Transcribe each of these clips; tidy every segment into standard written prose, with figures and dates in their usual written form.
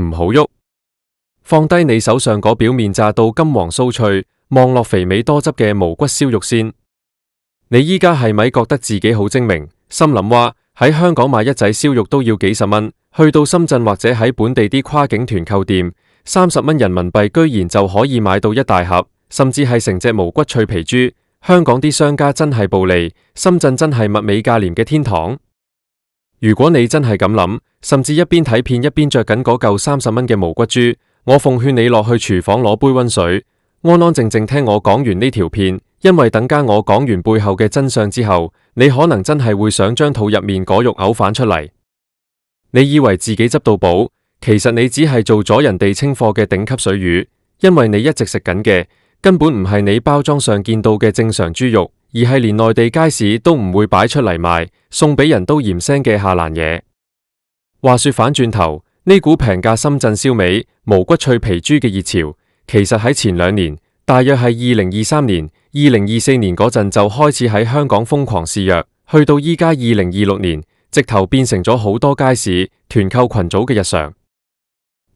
唔好喐，放低你手上嗰表面炸到金黃酥脆、望落肥美多汁嘅無骨燒肉先。你依家係咪覺得自己好精明？心諗話喺香港買一仔燒肉都要幾十蚊，去到深圳或者喺本地啲跨境團購店，30蚊人民幣居然就可以買到一大盒，甚至係成隻無骨脆皮豬。香港啲商家真係暴利，深圳真係物美價廉嘅天堂。如果你真係咁諗，甚至一邊睇片一邊着緊嗰嚿30蚊嘅無骨豬，我奉勸你落去廚房攞杯溫水，安安靜靜聽我講完呢條片。因為等間我講完背後嘅真相之後，你可能真係會想將肚入面嗰肉嘔翻出嚟。你以為自己執到寶，其實你只係做咗人哋清貨嘅頂級水魚，因為你一直食緊嘅根本唔係你包裝上見到嘅正常豬肉，而係連內地街市都唔會擺出嚟賣，送俾人都嫌腥嘅下欄嘢。話說反轉頭，呢股平價深圳燒味、無骨脆皮豬嘅熱潮，其實喺前2年，大約係2023年、2024年嗰陣就開始喺香港瘋狂肆虐，去到依家2026年，直頭變成咗好多街市團購群組嘅日常。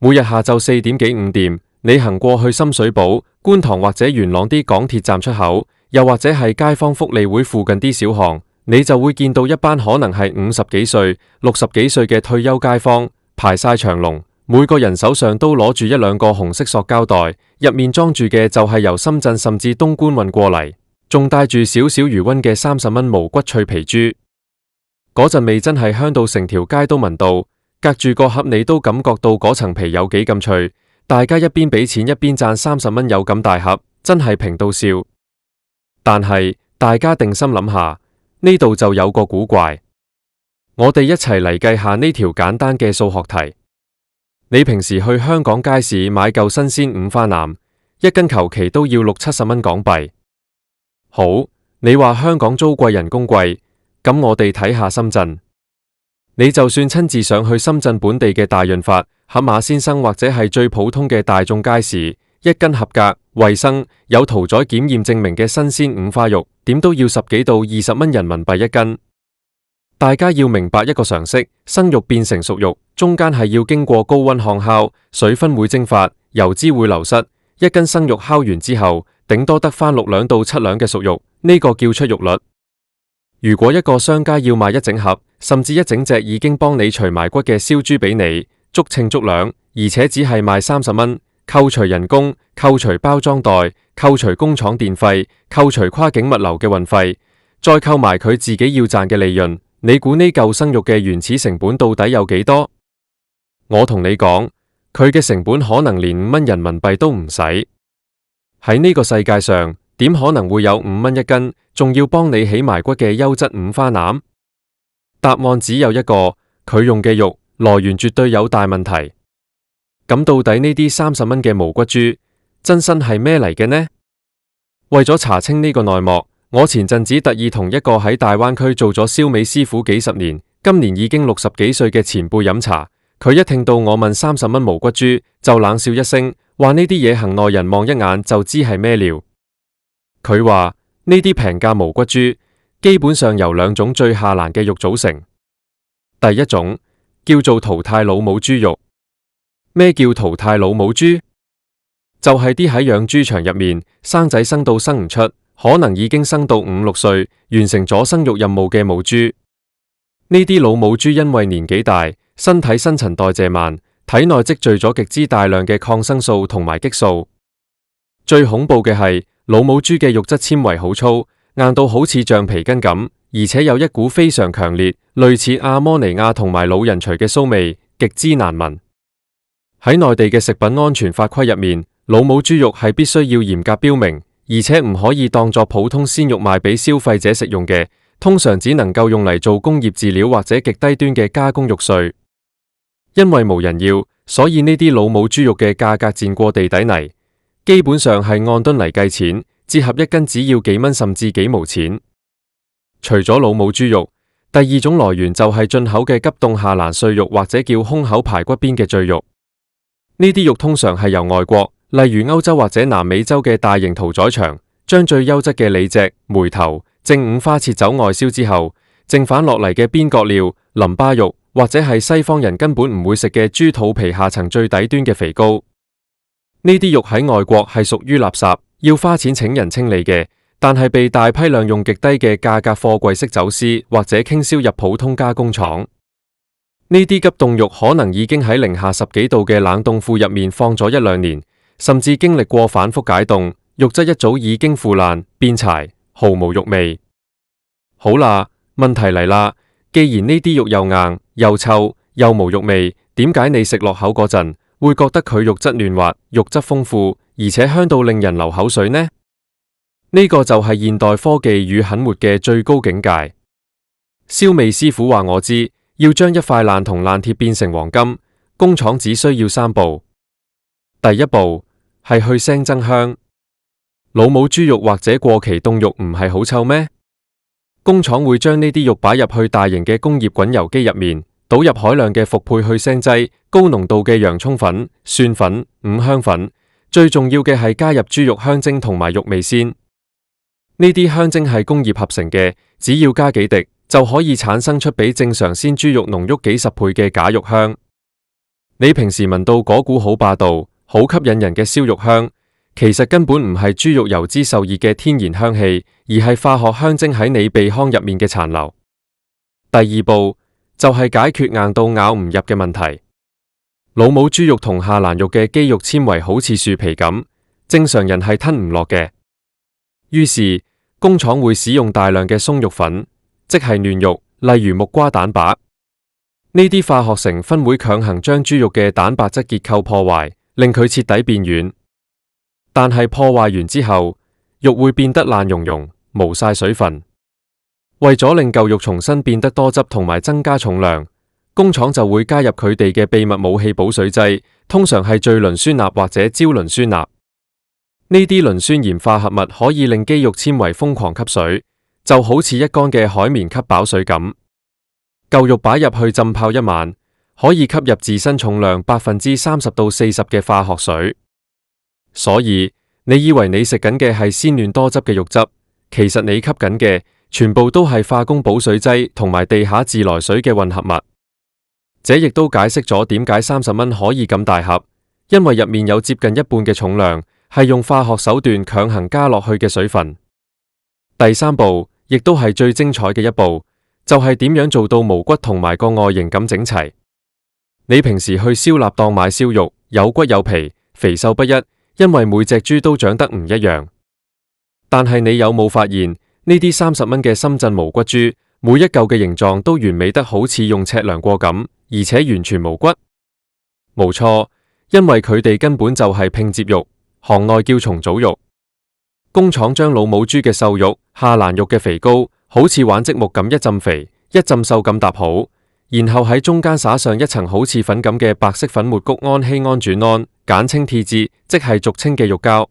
每日下晝4點幾5點，你行過去深水埗、觀塘或者元朗啲港鐵站出口，又或者係街坊福利會附近啲小巷，你就會見到一班可能係50幾歲、60幾歲嘅退休街坊排晒長龍。每個人手上都攞住1、2個紅色塑膠袋，入面裝住嘅就係由深圳甚至東莞運過嚟，仲帶住少少餘溫嘅30蚊無骨脆皮豬。嗰陣味真係香到成條街都聞到，隔住個盒你都感覺到嗰層皮有幾咁脆。大家一邊俾錢一邊讚30蚊有咁大盒，真係平到笑。但係大家定心諗下，呢度就有個古怪。我哋一齊嚟計下呢條簡單嘅數學題。你平時去香港街市買嚿新鮮五花腩，一斤求其都要60、70蚊港幣。好，你話香港租貴人工貴，咁我哋睇下深圳。你就算親自上去深圳本地嘅大潤發、盒馬先生或者係最普通嘅大眾街市，一斤合格、衛生、有屠宰檢驗證明嘅新鮮五花肉，點都要10幾到20蚊人民幣一斤。大家要明白一個常識，生肉變成熟肉，中間係要經過高溫烘烤，水分會蒸發，油脂會流失。一斤生肉烤完之後，頂多得返6兩到7兩嘅熟肉，呢個叫出肉率。如果一個商家要賣一整盒，甚至一整隻已經幫你除埋骨嘅燒豬俾你，足稱足兩，而且只係賣30蚊，扣除人工、扣除包裝袋、扣除工廠電費、扣除跨境物流嘅運費，再扣埋佢自己要賺嘅利潤。你估呢嚿生肉嘅原始成本到底有幾多？我同你講，佢嘅成本可能連5蚊人民幣都唔使。喺呢個世界上，點可能會有5蚊一斤，仲要幫你起埋骨嘅優質五花腩？答案只有一個，佢用嘅肉來源絕對有大問題。咁到底呢啲30蚊嘅無骨豬，真身係咩嚟嘅呢？為咗查清呢個內幕，我前陣子特意同一個喺大灣區做咗燒味師傅幾十年，今年已經60幾歲嘅前輩飲茶。佢一聽到我問30蚊無骨豬，就冷笑一聲，話呢啲嘢行內人望一眼就知係咩料。佢話呢啲平價無骨豬基本上由2種最下欄嘅肉組成。第一種叫做淘汰老母豬肉。咩叫淘汰老母豬？就係啲喺養豬場入面生仔生到生唔出，可能已經生到5、6歲，完成咗生育任務嘅母豬。呢啲老母豬因為年紀大，身體新陳代謝慢，體內積聚咗極之大量嘅抗生素同埋激素。最恐怖嘅係，老母豬嘅肉質纖維好粗，硬到好似橡皮筋咁，而且有一股非常強烈，類似阿摩尼亞同埋老人馟嘅騷味，極之難聞。喺內地嘅食品安全法規入面，老母豬肉係必須要嚴格標明，而且唔可以當作普通鮮肉賣俾消費者食用嘅，通常只能夠用嚟做工業飼料或者極低端嘅加工肉碎。因為無人要，所以呢啲老母豬肉嘅價格賤過地底泥，基本上係按噸嚟計錢，折合一斤只要幾蚊甚至幾毛錢。除咗老母豬肉，第二種來源就係進口嘅急凍下欄碎肉或者叫胸口排骨邊嘅贅肉。呢啲肉通常係由外國，例如歐洲或者南美洲嘅大型屠宰場，將最優質嘅里脊、梅頭、正五花切走外銷之後，剩返落嚟嘅邊角料、淋巴肉、或者係西方人根本唔會食嘅豬肚皮下層最底端嘅肥膏。呢啲肉喺外國係屬於垃圾，要花錢請人清理嘅，但係被大批量用極低嘅價格貨櫃式走私或者傾銷入普通加工廠。呢啲急凍肉可能已經喺零下10幾度嘅冷凍庫入面放咗1-2年，甚至經歷過反覆解凍，肉質一早已經腐爛變柴，毫無肉味。好啦，問題嚟啦，既然呢啲肉又硬又臭又無肉味，點解你食落口嗰陣會覺得佢肉質嫩滑、肉質豐富，而且香到令人流口水呢？呢個就係現代科技與狠活嘅最高境界。燒味師傅話我知，要將一塊爛銅爛鐵變成黃金，工廠只需要3步。第一步係去腥增香。老母豬肉或者過期凍肉唔係好臭咩？工廠會將呢啲肉擺入去大型嘅工業滾油機入面，倒入海量嘅復配去腥劑、高濃度嘅洋蔥粉、蒜粉、五香粉，最重要嘅係加入豬肉香精同埋肉味鮮。呢啲香精係工業合成嘅，只要加幾滴就可以產生出比正常鮮豬肉濃郁幾十倍嘅假肉香。你平時聞到嗰股好霸道、好吸引人嘅燒肉香，其實根本唔係豬肉油脂受熱嘅天然香氣，而係化學香精喺你鼻腔入面嘅殘留。第二步就係解決硬到咬唔入嘅問題。老母豬肉同下欄肉嘅肌肉纖維好似樹皮咁，正常人係吞唔落嘅。於是工廠會使用大量嘅鬆肉粉，即係嫩肉，例如木瓜蛋白。呢啲化學成分會強行將豬肉嘅蛋白質結構破壞，令佢徹底變軟。但係破壞完之後，肉會變得爛溶溶，冇晒水分。為咗令舊肉重新變得多汁同埋增加重量，工廠就會加入佢哋嘅秘密武器保水劑，通常係聚磷酸鈉或者焦磷酸鈉。呢啲磷酸鹽化合物可以令肌肉纖維瘋狂吸水，就好似一缸嘅海綿吸飽水咁。舊肉擺入去浸泡1晚，可以吸入自身重量30%到40%嘅化學水。所以你以為你食緊嘅係鮮嫩多汁嘅肉汁，其實你吸緊嘅全部都係化工保水劑同埋地下自來水嘅混合物。這亦都解釋咗點解30蚊可以咁大盒，因為入面有接近一半嘅重量係用化學手段強行加落去嘅水分。第三步亦都係最精彩嘅一步，就係點樣做到無骨同埋個外形咁整齊。你平時去燒臘檔買燒肉，有骨有皮，肥瘦不一，因為每隻豬都長得唔一樣。但係你有冇發現呢啲30蚊嘅深圳無骨豬，每一嚿嘅形狀都完美得好似用尺量過咁，而且完全無骨？冇錯，因為佢哋根本就係拼接肉，行內叫重組肉。工廠將老母豬嘅瘦肉、下欄肉嘅肥膏，好似玩積木咁一浸肥一浸瘦咁搭好，然後喺中間撒上一層好似粉咁嘅白色粉末谷氨酰胺轉胺，簡稱 TG， 即係俗稱嘅肉膠。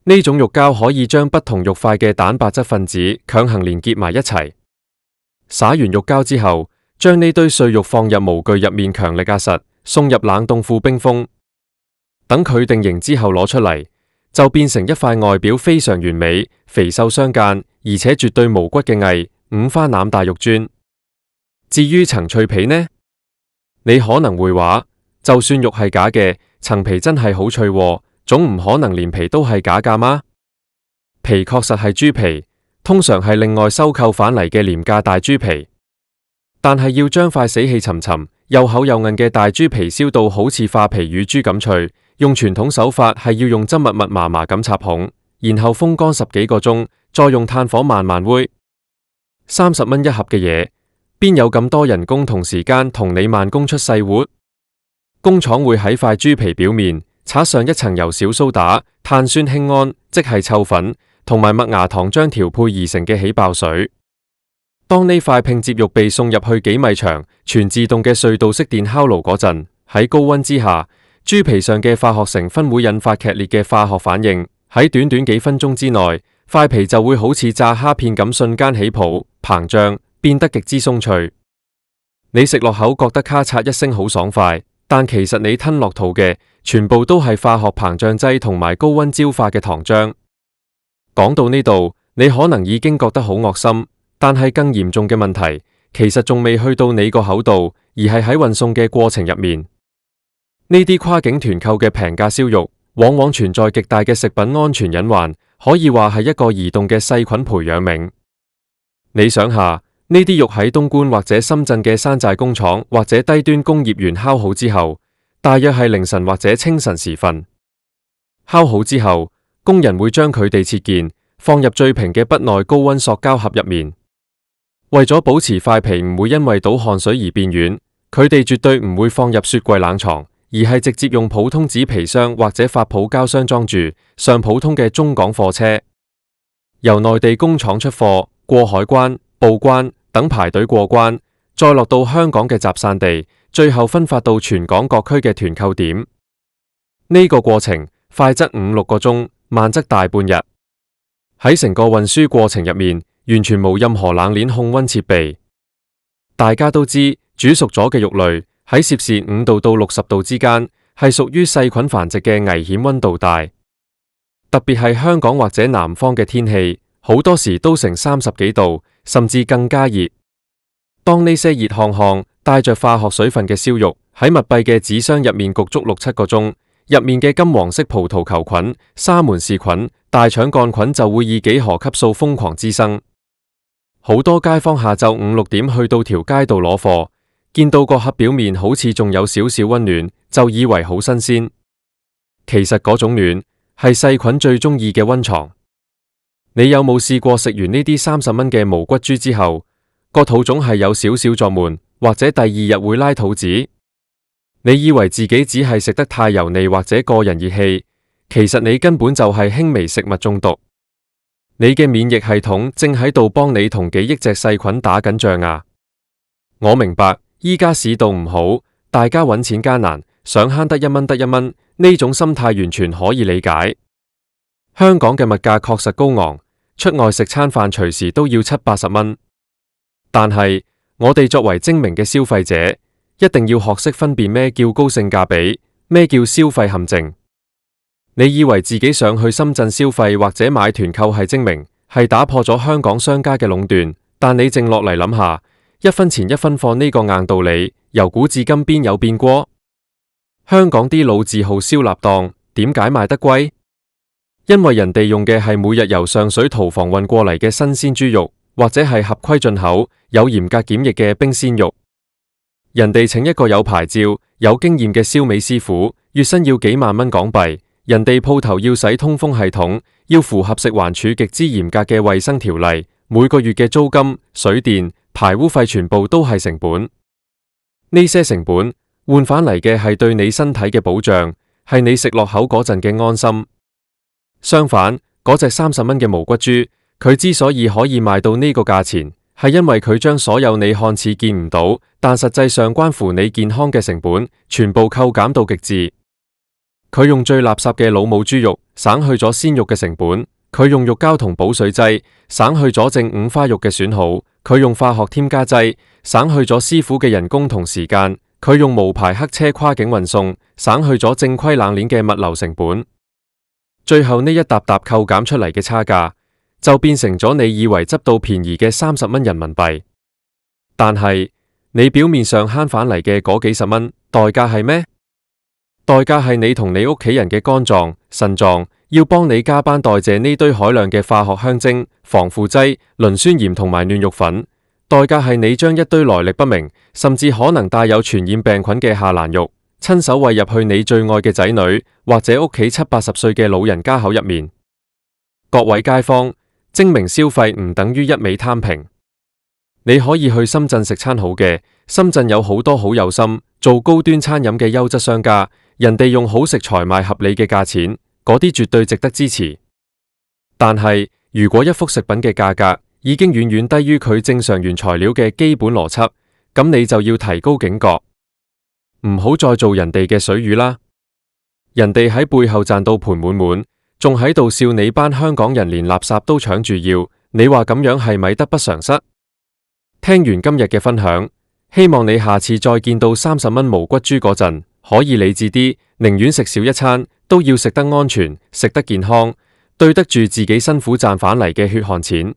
呢種肉膠可以將不同肉塊嘅蛋白質分子強行連結埋一齊。撒完肉膠之後，將呢堆碎肉放入模具入面強力壓實，送入冷凍庫冰封。等佢定型之後攞出嚟，就變成一塊外表非常完美、肥瘦相間，而且絕對無骨嘅偽五花腩大肉磚。至於層脆皮呢？你可能會話，就算肉係假嘅，層皮真係好脆喎，總唔可能連皮都係假㗎嗎？皮確實係豬皮，通常係另外收購返嚟嘅廉價大豬皮。但係要將塊死氣沉沉、又厚又韌嘅大豬皮燒到好似化皮乳豬咁脆，用傳統手法係要用針密密麻麻咁插孔，然後風乾10幾個鐘，再用炭火慢慢煨。30蚊一盒嘅嘢，邊有咁多人工同時間同你慢工出細活？工廠會喺塊豬皮表面擦上一層由小蘇打、碳酸氫胺，即係臭粉，同埋麥芽糖漿調配而成嘅起爆水。當呢塊拼接肉被送入去幾米長、全自動嘅隧道式電烤爐嗰陣，喺高溫之下，豬皮上嘅化學成分會引發劇烈嘅化學反應，喺短短幾分鐘之內，塊皮就會好似炸蝦片咁瞬間起泡、膨脹，變得極之鬆脆。你食落口覺得咔嚓一聲好爽快，但其實你吞落肚嘅全部都係化學膨脹劑同埋高溫焦化嘅糖漿。講到呢度，你可能已經覺得好惡心，但係更嚴重嘅問題其實仲未去到你個口度，而係喺運送嘅過程入面。呢啲跨境團購嘅平價燒肉，往往存在極大嘅食品安全隱患，可以話係一個移動嘅細菌培養皿。你想下，呢啲肉喺東莞或者深圳嘅山寨工廠或者低端工業園烤好之後，大約係凌晨或者清晨時分。烤好之後，工人會將佢哋切件，放入最平嘅不耐高溫塑膠盒入面。為咗保持塊皮唔會因為倒汗水而變軟，佢哋絕對唔會放入雪櫃冷藏，而係直接用普通紙皮箱或者發泡膠箱裝住，上普通嘅中港貨車，由內地工廠出貨，過海關、報關等排隊過關，再落到香港嘅集散地，最後分發到全港各區嘅團購點。呢個過程快則5-6個鐘，慢則大半日。喺成個運輸過程入面，完全冇任何冷鏈控溫設備。大家都知，煮熟咗嘅肉類喺攝氏5度到60度之間，係屬於細菌繁殖嘅危險溫度帶。特別係香港或者南方嘅天氣，好多時都成30幾度，甚至更加熱。當呢些熱烘烘帶着化學水分嘅燒肉喺密閉嘅紙箱入面焗足6-7個鐘，入面嘅金黃色葡萄球菌、沙門氏菌、大腸桿菌就會以幾何級數瘋狂滋生。好多街坊下晝5-6點去到條街度攞貨，見到個盒表面好似仲有少少溫暖，就以為好新鮮。其實嗰種暖係細菌最中意嘅溫床。你有冇試過食完呢啲30蚊嘅無骨豬之後，個肚總係有少少作悶，或者第2日會拉肚子？你以為自己只係食得太油膩或者個人熱氣，其實你根本就係輕微食物中毒。你嘅免疫系統正喺度幫你同幾億隻細菌打緊仗啊！我明白，依家市道唔好，大家揾錢艱難，想慳得1蚊得1蚊，呢種心態完全可以理解。香港嘅物價確實高昂，出外食餐飯隨時都要70-80蚊。但係我哋作為精明嘅消費者，一定要學識分辨咩叫高性價比，咩叫消費陷阱。你以為自己上去深圳消費或者買團購係精明，係打破咗香港商家嘅壟斷，但你靜落嚟諗下，一分錢一分貨呢個硬道理，由古至今邊有變過？香港啲老字號燒臘檔點解賣得貴？因為人哋用嘅係每日由上水屠房運過嚟嘅新鮮豬肉，或者係合規進口、有嚴格檢疫嘅冰鮮肉。人哋請一個有牌照、有經驗嘅燒味師傅，月薪要幾萬蚊港幣。人哋鋪頭要使通風系統，要符合食環署極之嚴格嘅衛生條例，每個月嘅租金、水電、排污費全部都係成本。呢些成本換返嚟嘅係對你身體嘅保障，係你食落口嗰陣嘅安心。相反，嗰隻30蚊嘅無骨豬，佢之所以可以賣到呢個價錢，係因為佢將所有你看似見唔到，但實際上關乎你健康嘅成本，全部扣減到極致。佢用最垃圾嘅老母豬肉，省去咗鮮肉嘅成本；佢用肉膠同補水劑，省去咗正五花肉嘅損耗；佢用化學添加劑，省去咗師傅嘅人工同時間；佢用無牌黑車跨境運送，省去咗正規冷鏈嘅物流成本。最後呢一沓沓扣減出嚟嘅差價，就變成咗你以為執到便宜嘅30蚊人民幣。但係你表面上慳返嚟嘅嗰幾十蚊，代價係咩？代價係你同你屋企人嘅肝臟、腎臟要幫你加班代謝呢堆海量嘅化學香精、防腐劑、磷酸鹽同埋嫩肉粉。代價係你將一堆來歷不明，甚至可能帶有傳染病菌嘅下欄肉，親手餵入去你最愛嘅仔女或者屋企70-80歲嘅老人家口入面。各位街坊，精明消費唔等於一味貪平。你可以去深圳食餐好嘅，深圳有好多好有心做高端餐飲嘅優質商家，人哋用好食材賣合理嘅價錢，嗰啲絕對值得支持。但係如果一幅食品嘅價格已經遠遠低於佢正常原材料嘅基本邏輯，咁你就要提高警覺，唔好再做人哋嘅水魚啦。人哋喺背後賺到盤滿滿，仲喺度笑你班香港人連垃圾都搶住要，你話咁樣係咪得不償失？聽完今日嘅分享，希望你下次再見到30蚊無骨豬嗰陣，可以理智啲，寧願食少一餐，都要食得安全，食得健康，對得住自己辛苦賺返嚟嘅血汗錢。